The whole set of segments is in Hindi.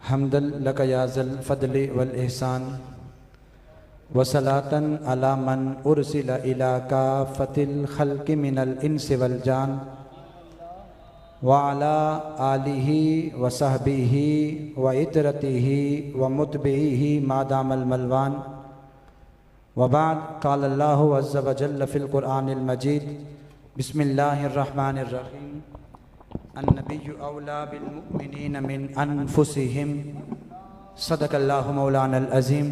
हम्दन लक या ज़ल फ़द्ल वल एहसान वसलातन अला मन उरसिल इला काफ़तिल खल्क़ि मिनल इंसि वल जान व अला आलिहि व सहबिहि व इतरतिहि व मुतबिही मा दामल मलवान व बाद क़ाल अल्लाहु अज़्ज़ व जल्ल फ़िल क़ुरआनिल मजीद बिस्मिल्लाहिर रहमानिर रहीम अन्नबिय्यु औला बिल मुअ्मिनीन मिन अनफुसिहिम सदक़ल्लाहु मौलानल अज़ीम।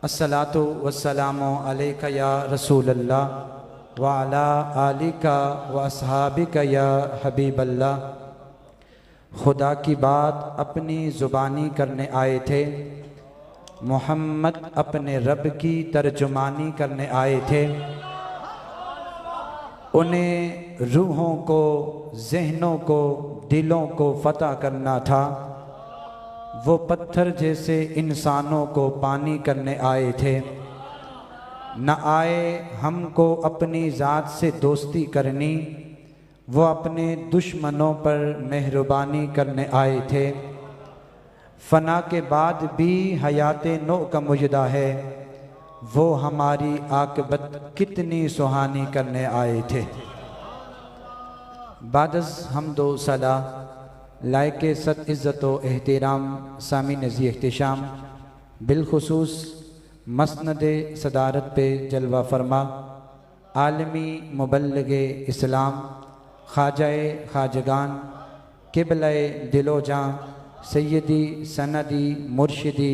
अस्सलातु वस्सलामु अलैका या रसूलल्लाह व अला आलिका व अस्हाबिका या हबीबल्लाह। खुदा की बात अपनी ज़ुबानी करने आए थे, मोहम्मद अपने रब की तर्जुमानी करने आए थे। उन्हें रूहों को, जहनों को, दिलों को फतह करना था। वो पत्थर जैसे इंसानों को पानी करने आए थे। न आए हमको अपनी ज़ात से दोस्ती करनी, वो अपने दुश्मनों पर मेहरबानी करने आए थे। फना के बाद भी हयाते नो का मुजदा है, वो हमारी आक़िबत कितनी सुहानी करने आए थे। बादस हमदो सला लायके सत इज़्ज़त व एहतराम सामीन ज़ी एहतिशाम बिलखुसूस मसनदे सदारत पे जलवा फरमा आलमी मुबल्लिगे इस्लाम ख्वाजाए ख्वाजगान क़िबलाए दिलो जां सैयदी सनदी मुर्शिदी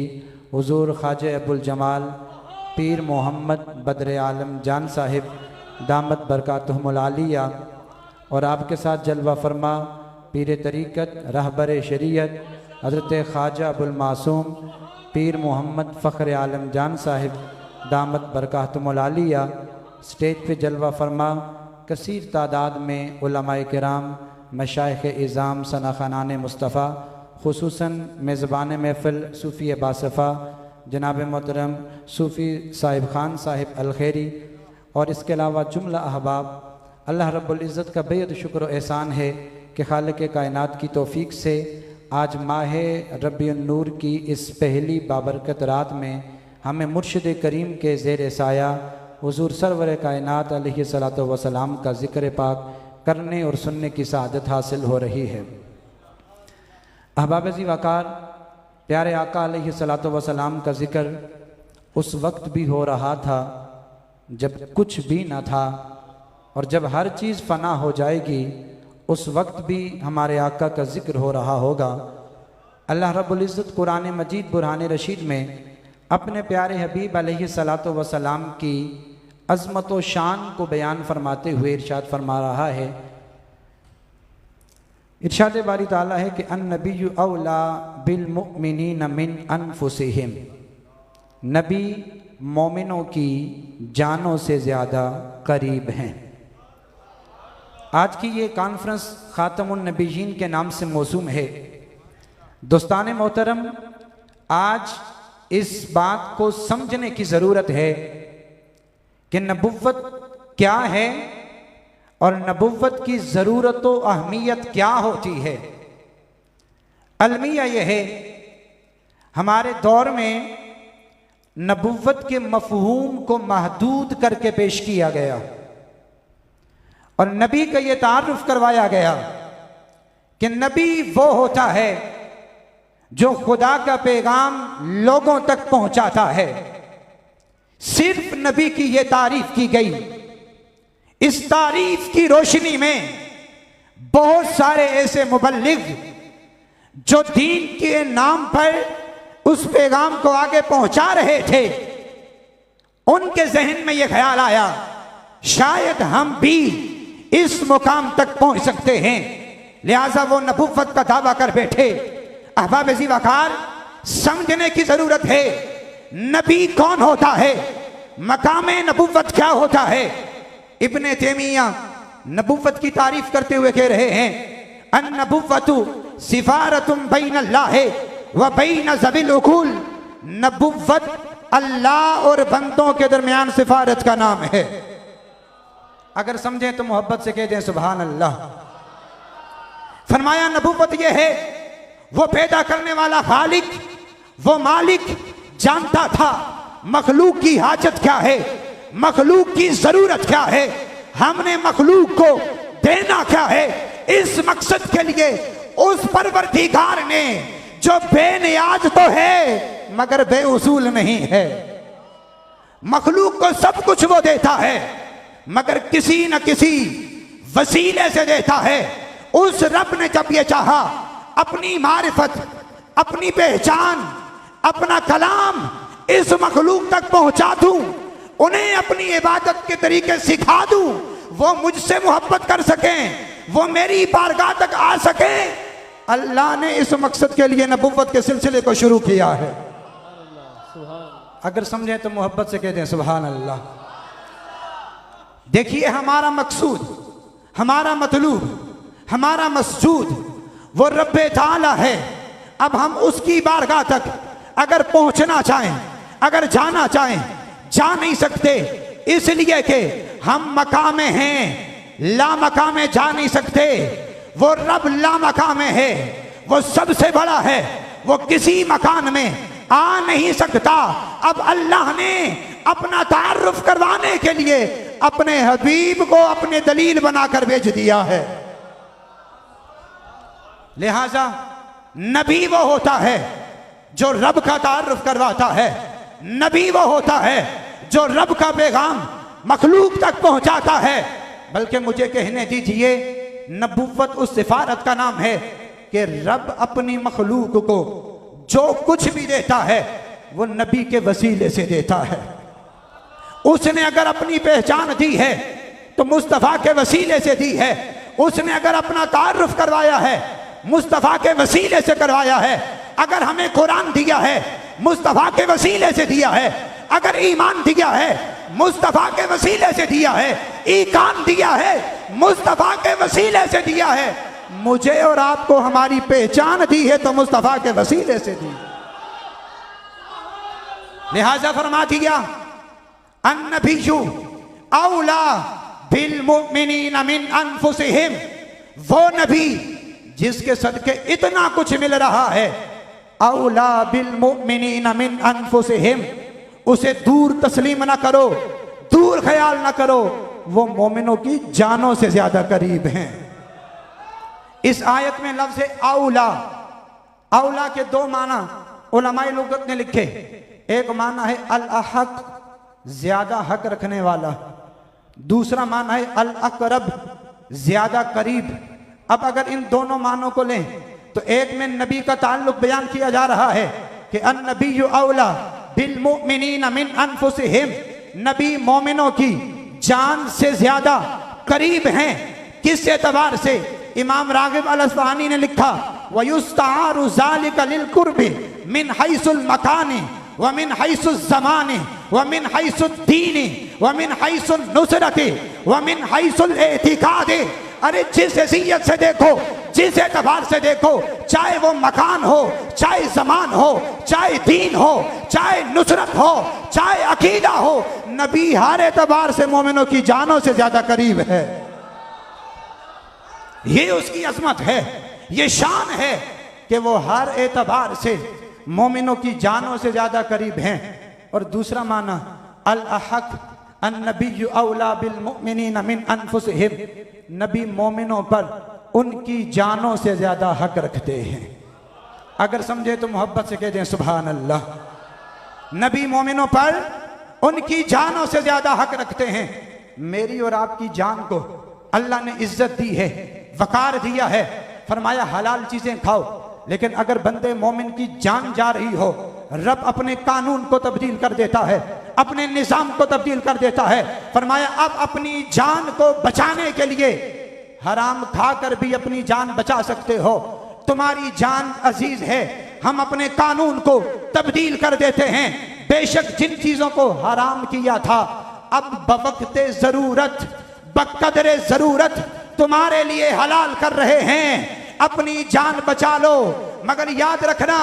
हुज़ूर ख्वाजा अबुल जमाल पीर मोहम्मद बद्र आलम जान साहिब दामत बरकातुहुमुल आलिया और आपके साथ जलवा फरमा पीर तरीक़त रहबर शरीयत हज़रत ख्वाजा अबुल मासूम पीर मोहम्मद फ़ख्र आलम जान साहिब दामत बरकातुहुमुल आलिया स्टेज पे जलवा फरमा कसीर तादाद में उलमाए किराम मशाइख़ इज़ाम सना ख़ानान मुस्तफ़ा खुसूसन मेज़बान महफ़िल सूफ़ी बासफ़ा जनाब मोहतरम सूफ़ी साहिब ख़ान साहिब अलखैरी और इसके अलावा जुमला अहबाब। अल्लाह रब्बुल इज़्ज़त का बेहद शुक्र व एहसान है कि खालिक़ कायनात की तौफ़ीक़ से आज माह रबीउन नूर की इस पहली बाबरकत रात में हमें मुर्शिद करीम के ज़ेर साया हुज़ूर सरवर कायनात अलैहिस्सलातु वस्सलाम का ज़िक्र पाक करने और सुनने की सआदत हासिल हो रही है। अहबाब ज़ी वक़ार, प्यारे आका अलैहिस्सलातु वस्सलाम का ज़िक्र उस वक्त भी हो रहा था जब कुछ भी न था, और जब हर चीज़ फ़ना हो जाएगी उस वक्त भी हमारे आका का ज़िक्र हो रहा होगा। अल्लाह रब्बुल इज़्ज़त कुरान मजीद बुरहान रशीद में अपने प्यारे हबीब अलैहिस्सलातु वस्सलाम की अज़मत व शान को बयान फरमाते हुए इरशाद फरमा रहा है। इरशाद बारी ताला है कि अन्नबिय्यु औला बिल मुअ्मिनीन मिन अनफुसिहिम, नबी मोमिनों की जानों से ज़्यादा करीब हैं। आज की ये कॉन्फ्रेंस ख़ातमुन नबीयीन के नाम से मौसूम है। दोस्तान मोहतरम, आज इस बात को समझने की ज़रूरत है कि नबुव्वत क्या है और नबुव्वत की ज़रूरत व अहमियत क्या होती है। अलमिया यह है, हमारे दौर में नबुव्वत के मफ़हूम को महदूद करके पेश किया गया और नबी का ये तारुफ करवाया गया कि नबी वो होता है जो खुदा का पैगाम लोगों तक पहुंचाता है। सिर्फ नबी की ये तारीफ की गई। इस तारीफ की रोशनी में बहुत सारे ऐसे मुबल्लिग जो दीन के नाम पर उस पैगाम को आगे पहुंचा रहे थे, उनके जहन में यह ख्याल आया शायद हम भी इस मुकाम तक पहुंच सकते हैं, लिहाजा वो नबुव्वत का दावा कर बैठे। अहबाब ज़ी वक़ार, समझने की जरूरत है नबी कौन होता है, मकामे नबुव्वत क्या होता है। इब्ने तैमिया नबुव्वत की तारीफ करते हुए कह रहे हैं, अन नबुव्वतु सिफारतुम बैनल्लाहि व बैन ज़विल उक़ूल, नबुव्वत अल्लाह और बंदों के दरमियान सिफारत का नाम है। अगर समझें तो मोहब्बत से कह दें सुभान अल्लाह। फरमाया नबुव्वत यह है वो पैदा करने वाला खालिक, वो मालिक जानता था मखलूक की हाजत क्या है, मखलूक की जरूरत क्या है, हमने मखलूक को देना क्या है। इस मकसद के लिए उस परवरदिगार ने, जो बेनियाज तो है मगर बेउसूल नहीं है, मखलूक को सब कुछ वो देता है मगर किसी न किसी वसीले से देता है। उस रब ने जब ये चाहा अपनी मारिफत, अपनी पहचान, अपना कलाम इस मखलूक तक पहुंचा दूं, उन्हें अपनी इबादत के तरीके सिखा दूं, वो मुझसे मोहब्बत कर सकें, वो मेरी बारगाह तक आ सकें, अल्लाह ने इस मकसद के लिए नबुव्वत के सिलसिले को शुरू किया है। अगर समझें तो मोहब्बत से कह दें सुभान अल्लाह। देखिए हमारा मकसूद, हमारा मतलूब, हमारा मसजूद वो रब्बे ताला है। अब हम उसकी बारगाह तक अगर पहुंचना चाहें, अगर जाना चाहें, जा नहीं सकते, इसलिए कि हम मकामे हैं, ला मकामे जा नहीं सकते। वो रब ला मकामे है, वो सबसे बड़ा है, वो किसी मकान में आ नहीं सकता। अब अल्लाह ने अपना तारुफ करवाने के लिए अपने हबीब को अपने दलील बनाकर भेज दिया है। लिहाजा नबी वो होता है जो रब का तारुफ करवाता है, नबी वो होता है जो रब का पैगाम मखलूक तक पहुंचाता है। बल्कि मुझे कहने दीजिए, नबुव्वत उस सिफारत का नाम है कि रब अपनी मखलूक को जो कुछ भी देता है वो नबी के वसीले से देता है। उसने अगर अपनी पहचान दी है तो मुस्तफ़ा के वसीले से दी है। उसने अगर अपना तारुफ करवाया है मुस्तफ़ा के वसीले से करवाया है। अगर हमें कुरान दिया है मुस्तफ़ा के वसीले से दिया है। अगर ईमान दिया है मुस्तफ़ा के वसीले से दिया है। ईकान दिया है मुस्तफ़ा के वसीले से दिया है। मुझे और आपको हमारी पहचान दी है तो मुस्तफ़ा के वसीले से दी। लिहाजा फरमा दिया अन्नबिय्यु औला बिल मुमिनीन मिन अनफुसिहिम, वो नबी जिसके सदके इतना कुछ मिल रहा है, औला बिल मुमिनीन मिन अनफुसिहिम, उसे दूर तस्लीम ना करो, दूर ख्याल ना करो, वो मोमिनों की जानों से ज्यादा करीब हैं। इस आयत में लफ्ज़ औला, औला के दो माना उलमाए लुगत ने लिखे। एक माना है अल अहक, ज्यादा हक रखने वाला। दूसरा माना है अल अकरब, ज्यादा करीब। अब अगर इन दोनों मानों को लें तो एक में नबी का ताल्लुक बयान किया जा रहा है कि अन्नबिय्यु औला बिल मुमिनीन मिन अनफुसिहिम, नबी मोमिनों की जान से ज्यादा करीब हैं। किस एतबार से? इमाम रागिब अल अस्फहानी ने लिखा वयुस्तारू ज़ालिका लिल कुर्बी मिन हैसुल मकानी व मिन हैसुल ज़मानी व मिन हैसुल दीनी व मिन हैसुल नुसरती व मिन हैसुल एतिकादी। अरे जिस हैसियत से देखो, जिस एतबार से देखो, चाहे वो मकान हो, चाहे जमान हो, चाहे दीन हो, चाहे नुसरत हो, चाहे अकीदा हो, नबी हर एतबार से मोमिनों की जानों से ज्यादा करीब है। ये उसकी अजमत है, ये शान है कि वो हर एतबार से मोमिनों की जानों से ज्यादा करीब हैं। और दूसरा माना अल अहक अन्नबिय्यु औला बिल मुमिनीन मिन अनफुसिहिम, नबी मोमिनों पर उनकी जानों से ज्यादा हक रखते हैं। अगर समझे तो मोहब्बत से कह दें सुभान अल्लाह। नबी मोमिनों पर उनकी जानों से ज्यादा हक रखते हैं। मेरी और आपकी जान को अल्लाह ने इज्जत दी है, वकार दिया है, फरमाया हलाल चीजें खाओ। लेकिन अगर बंदे मोमिन की जान जा रही हो, रब अपने कानून को तब्दील कर देता है, अपने निजाम को तब्दील कर देता है। फरमाया अब अपनी जान को बचाने के लिए हराम खाकर भी अपनी जान बचा सकते हो। तुम्हारी जान अजीज है, हम अपने कानून को तब्दील कर देते हैं। बेशक जिन चीजों को हराम किया था, अब बवक्ते जरूरत, बकदरे जरूरत तुम्हारे लिए हलाल कर रहे हैं। अपनी जान बचा लो, मगर याद रखना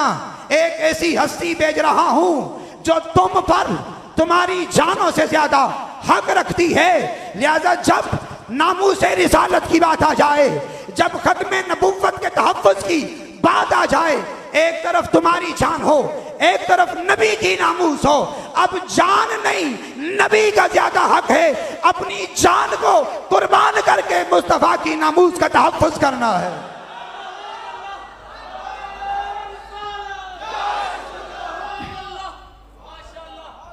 एक ऐसी हस्ती भेज रहा हूं जो तुम पर तुम्हारी जानों से ज्यादा हक रखती है। लिहाजा जब नामूस रिसालत की बात आ जाए, जब खत्म नबुव्वत के तहफ़्फ़ुज़ की बात आ जाए, एक तरफ तुम्हारी जान हो, एक तरफ नबी की नामूस हो। अब जान नहीं, नबी का ज्यादा हक है अपनी जान को कुर्बान करके मुस्तफा की नामूस का तहफ्फुज करना है।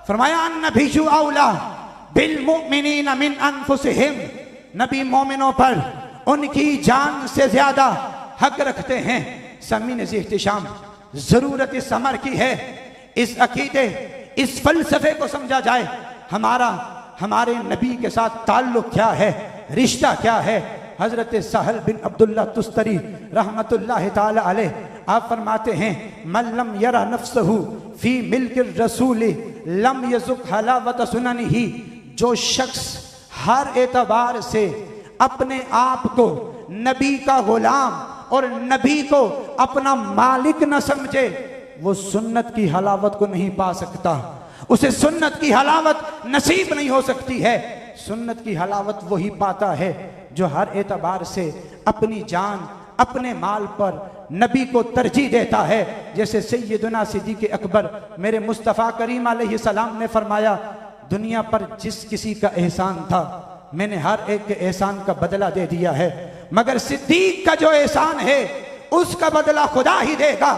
फरमाया नबीयु औला बिल मुमिनीन मिन अनफुसिहिम, नबी मोमिनों पर उनकी जान से ज्यादा हक रखते हैं। समीन इख्तिशाम, जरूरत इस अमर की है, इस अकीदे, इस फलसफे को समझा जाए। हमारे नबी के साथ ताल्लुक क्या है, रिश्ता क्या है। हजरत सहल बिन अब्दुल्ला तुस्तरी रहमतुल्लाह ताला अलैह आप फरमाते हैं, मल्लम यरा नफ्सहु फी मिल्किर रसूल लम यजुक हलावत सुननिही, जो शख्स हर एतबार से अपने आप को नबी का गुलाम और नबी को अपना मालिक न समझे, वो सुन्नत की हलावत को नहीं पा सकता, उसे सुन्नत की हलावत नसीब नहीं हो सकती है। सुन्नत की हलावत वही पाता है जो हर एतबार से अपनी जान, अपने माल पर नबी को तरजीह देता है। जैसे सैयदना सिद्दीक़ अकबर मेरे मुस्तफ़ा करीम अलैहिस्सलाम ने फरमाया, दुनिया पर जिस किसी का एहसान था मैंने हर एक के एहसान का बदला दे दिया है, मगर सिद्दीक का जो एहसान है उसका बदला खुदा ही देगा।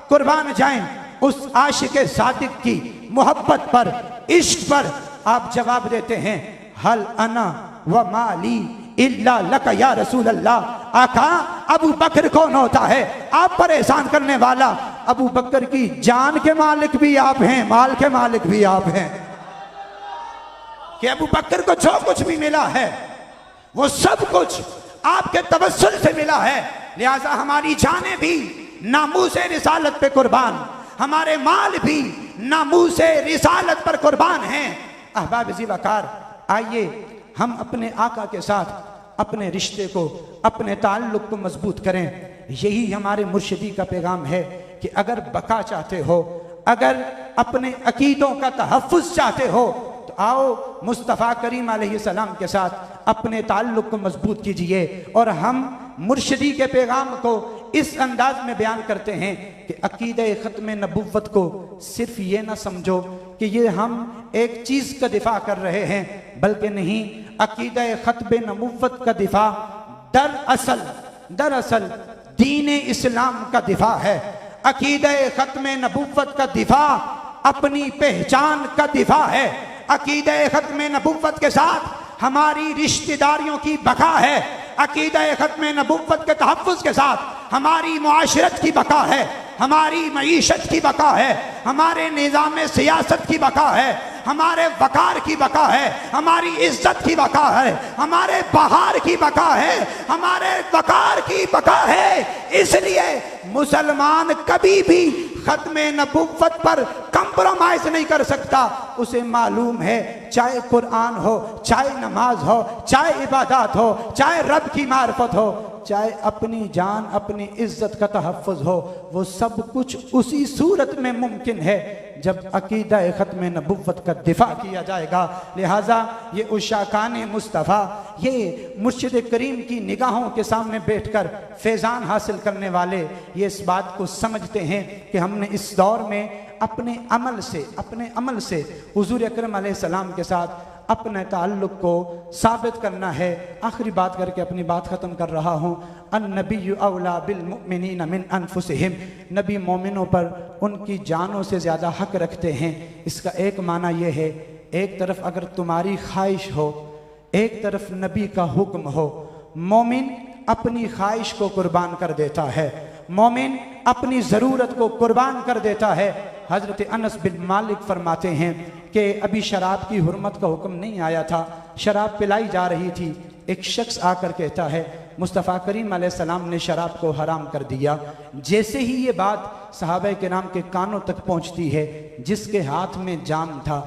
कुर्बान जाएं उस आशिक सादिक की मोहब्बत पर, इश्क पर। आप जवाब देते हैं, हल अना व माली इल्ला लका या रसूल अल्लाह। आका अबू बकर कौन होता है आप पर एहसान करने वाला? अबू बकर की जान के मालिक भी आप हैं, माल के मालिक भी आप हैं। कि अबू बकर को जो कुछ भी मिला है वो सब कुछ आपके तवस्सुल से मिला है। लिहाजा हमारी जानें भी नामूसे रिसालत पे कुर्बान, हमारे माल भी नामूसे रिसालत पर कुर्बान हैं। अहबाब ज़ीवकार, आइए हम अपने आका के साथ अपने रिश्ते को, अपने ताल्लुक को मजबूत करें। यही हमारे मुर्शिदी का पैगाम है कि अगर बका चाहते हो, अगर अपने अकीदों का तहफ़्फ़ुज़ चाहते हो, तो आओ मुस्तफ़ा करीम अलैहिस्सलाम के साथ अपने ताल्लुक को मजबूत कीजिए। और हम मुर्शिदी के पैगाम को इस अंदाज में बयान करते हैं कि अकीदे ख़त्म नबुव्वत को सिर्फ ये ना समझो कि ये हम एक चीज़ का दिफा कर रहे हैं, बल्कि नहीं, अकीदे ख़त्म नबुव्वत का दिफा दरअसल दीन इस्लाम का दिफा है। अकीदे ख़त्म नबुव्वत का दिफा अपनी पहचान का दिफा है। अकीदे ख़त्म नबुव्वत के साथ हमारी रिश्तेदारियों की बका है। अकीदे ख़त्म नबुव्वत के तहफ़्फ़ुज़ के साथ हमारी मुआशरत की बका है, हमारी मईशत की बका है, हमारे निज़ाम सियासत की बका है, हमारे वकार की बका है, हमारी इज्जत की बका है, हमारे बहार की बका है, हमारे वकार की बका है। इसलिए मुसलमान कभी भी ख़त्म नबुव्वत पर कंप्रोमाइज नहीं कर सकता। उसे मालूम है, चाहे कुरान हो, चाहे नमाज हो, चाहे इबादत हो, चाहे रब की मार्फत हो, चाहे अपनी जान, अपनी इज्जत का तहफ़्फ़ुज़ हो, वो सब कुछ उसी सूरत में मुमकिन है जब अकीदा ख़त्म नबुव्वत का दिफा किया जाएगा। लिहाजा ये उशाकान मुस्तफ़ा, ये मुर्शिद करीम की निगाहों के सामने बैठकर फैज़ान हासिल करने वाले ये इस बात को समझते हैं कि हमने इस दौर में अपने अमल से हुज़ूर अकरम अलैहिस्सलाम के साथ अपने ताल्लुक़ को साबित करना है। आखिरी बात करके अपनी बात ख़त्म कर रहा हूँ। अन्नबिय्यु औला बिल मुमिनीन मिन अनफुसिहिम, नबी मोमिनों पर उनकी जानों से ज़्यादा हक रखते हैं। इसका एक माना यह है, एक तरफ अगर तुम्हारी ख्वाहिश हो, एक तरफ नबी का हुक्म हो, मोमिन अपनी ख्वाहिश को कुर्बान कर देता है, मोमिन अपनी ज़रूरत को कुर्बान कर देता है। हज़रत अनस बिन मालिक फरमाते हैं कि अभी शराब की हुर्मत का हुक्म नहीं आया था, शराब पिलाई जा रही थी। एक शख्स आकर कहता है, मुस्तफ़ा करीम अलैहिस्सलाम ने शराब को हराम कर दिया। जैसे ही ये बात सहाबा किराम के कानों तक पहुँचती है, जिसके हाथ में जाम था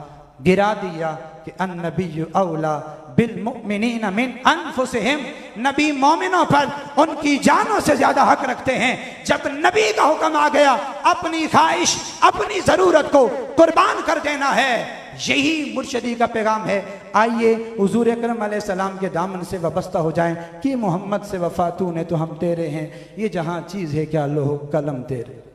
गिरा दिया कि अन्नबिय्यु औला बिलमुमिनीन मिन अनफुसिहिम, नबी मोमिनों पर उनकी जानों से ज्यादा हक रखते हैं। जब नबी का हुक्म आ गया अपनी ख्वाहिश अपनी जरूरत को कुर्बान कर देना है, यही मुर्शदी का पैगाम है। आइए हुजूर अकरम अलैहिस्सलाम के दामन से वाबस्ता हो जाएं कि मोहम्मद से वफा तूने तो हम तेरे हैं, ये जहां चीज़ है क्या लोह कलम तेरे।